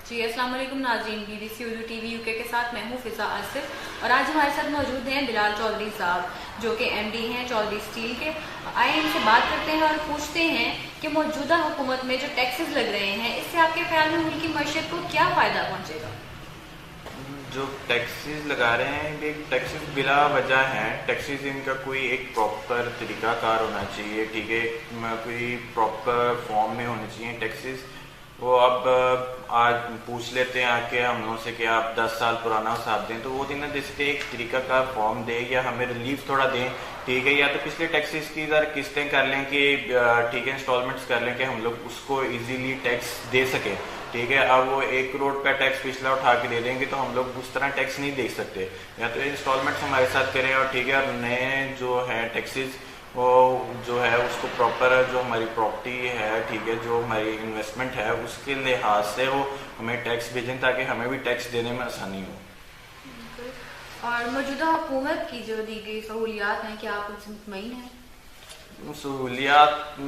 جی السلام علیکم ناظرین، BBC Urdu T V UK کے ساتھ میں ہوں فضا آصف، اور آج ہمارے ساتھ موجود ہیں بلال چودھری صاحب جو کہ MD ہیں چودھری اسٹیل کے۔ آئے ان سے بات کرتے ہیں اور پوچھتے ہیں کہ موجودہ حکومت میں جو ٹیکسز لگ رہے ہیں اس سے آپ کے خیال میں ملک کی معیشت کو کیا فائدہ پہنچے گا؟ جو ٹیکسیز لگا رہے ہیں یہ ٹیکسیز بلا وجہ ہیں، ٹیکسیز ان کا کوئی ایک پراپر طریقہ کار ہونا چاہیے، ٹھیک ہے، کوئی پراپر فارم میں ہونے چاہیے ٹیکسیز۔ وہ اب آج پوچھ لیتے ہیں آ کے ہم لوگوں سے کہ آپ 10 سال پرانا حساب دیں، تو وہ دن جیسے ایک طریقہ کار فارم دیں یا ہمیں ریلیف تھوڑا دیں، ٹھیک ہے، یا تو پچھلے ٹیکسیز کی ذرا قسطیں کر لیں کہ ٹھیک ہے انسٹالمنٹس کر لیں کہ ہم لوگ اس کو ایزیلی ٹیکس دے سکیں، ٹھیک ہے۔ اب وہ 1 کروڑ کا ٹیکس پچھلا اٹھا کے دے دیں گے تو ہم لوگ اس طرح ٹیکس نہیں دے سکتے، یا تو انسٹالمنٹس ہمارے ساتھ کریں، اور ٹھیک ہے، اور نئے جو ہے ٹیکسیز وہ جو ہے اس کو پراپر جو ہماری پراپرٹی ہے، ٹھیک ہے، جو ہماری انویسٹمنٹ ہے اس کے لحاظ سے وہ ہمیں ٹیکس بھیجیں تاکہ ہمیں بھی ٹیکس دینے میں آسانی ہو۔ اور موجودہ حکومت کی جو دی گئی سہولیات ہیں، کیا آپ ان سے مطمئن ہیں؟ سہولیات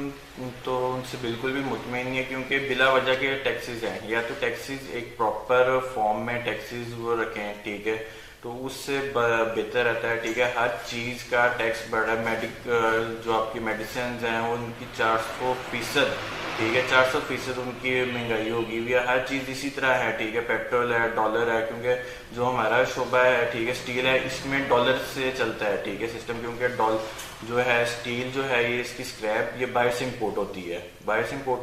تو ان سے بالکل بھی مطمئن نہیں ہے، کیونکہ بلا وجہ کے ٹیکسیز ہیں، یا تو ٹیکسیز ایک پراپر فارم میں ٹیکسیز وہ رکھیں، ٹھیک ہے، تو اس سے بہتر رہتا ہے، ٹھیک ہے۔ ہر چیز کا ٹیکس بڑھا، جو آپ کی میڈیسنز ہیں وہ ان کی 400%، ٹھیک ہے، 400% ان کی مہنگائی ہوگی ہوئی ہے، ہر چیز اسی طرح ہے، ٹھیک ہے، پیٹرول ہے، ڈالر ہے، کیونکہ جو ہمارا شعبہ ہے، ٹھیک ہے، اسٹیل ہے، اس میں ڈالر سے چلتا ہے، ٹھیک ہے، سسٹم، کیونکہ جو ہے اسٹیل جو ہے یہ اس کی اسکریپ یہ باہر سے امپورٹ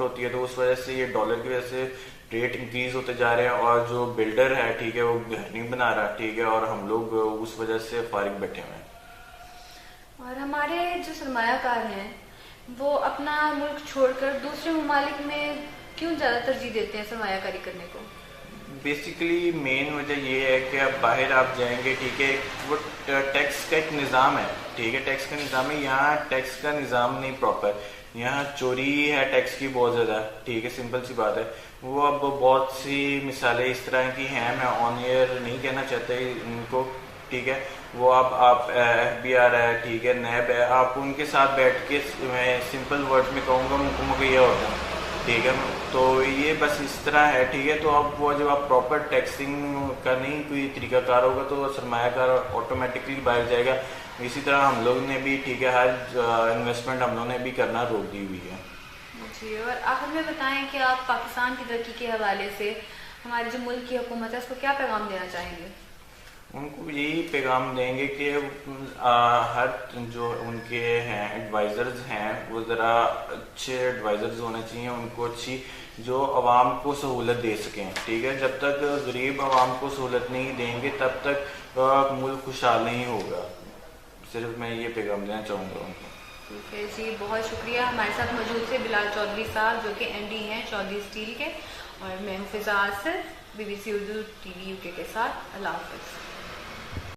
ہوتی ہے، تو اس وجہ سے یہ ڈالر کی وجہ سے ریٹ انکریز ہوتے جا رہے ہیں، اور جو بلڈر ہے، ٹھیک ہے، وہ گھر نہیں بنا رہا، ٹھیک ہے، اور ہم لوگ اس وجہ سے فارغ بیٹھے ہوئے ہیں۔ اور ہمارے جو سرمایہ کار ہیں وہ اپنا ملک چھوڑ کر دوسرے ممالک میں کیوں زیادہ ترجیح دیتے ہیں سرمایہ کاری کرنے کو؟ بیسیکلی مین وجہ یہ ہے کہ اب باہر آپ جائیں گے، ٹھیک ہے، وہ ٹیکس کا ایک نظام ہے، ٹھیک ہے، ٹیکس کا نظام ہے، یہاں ٹیکس کا نظام نہیں پراپر، یہاں چوری ہے ٹیکس کی بہت زیادہ، ٹھیک ہے، سمپل سی بات ہے۔ وہ اب بہت سی مثالیں اس طرح کی ہیں، میں آن ایئر نہیں کہنا چاہتا ان کو، ٹھیک ہے، وہ آپ FBR ہے، ٹھیک ہے، نیب ہے، آپ ان کے ساتھ بیٹھ کے میں سمپل ورڈ میں کہوں گا محکموں کا یہ ہوتا ہے، ٹھیک ہے، تو یہ بس اس طرح ہے، ٹھیک ہے۔ تو اب وہ جب آپ پراپر ٹیکسنگ کا نہیں کوئی طریقہ کار ہوگا تو سرمایہ کار آٹومیٹکلی باہر جائے گا۔ اسی طرح ہم لوگ نے بھی، ٹھیک ہے، ہر انویسٹمنٹ ہم لوگ نے بھی کرنا روک دی ہوئی ہے۔ جی، اور آخر میں بتائیں کہ آپ پاکستان کی ترقی کے حوالے سے ہمارے جو ملک کی حکومت ہے اس کو کیا پیغام دینا چاہیں گے؟ ان کو یہی پیغام دیں گے کہ ہر جو ان کے ہیں ایڈوائزرز ہیں وہ ذرا اچھے ایڈوائزرز ہونے چاہیے، ان کو اچھی جو عوام کو سہولت دے سکیں، ٹھیک ہے۔ جب تک غریب عوام کو سہولت نہیں دیں گے تب تک ملک خوشحال نہیں ہوگا، صرف میں یہ پیغام دینا چاہوں گا ان کو۔ ٹھیک ہے جی، بہت شکریہ۔ ہمارے ساتھ موجود تھے بلال چودھری صاحب جو کہ MD ہیں چودھری اسٹیل کے، اور میں ہوں فضا Asif BBC Urdu TV UK کے ساتھ۔ اللہ حافظ۔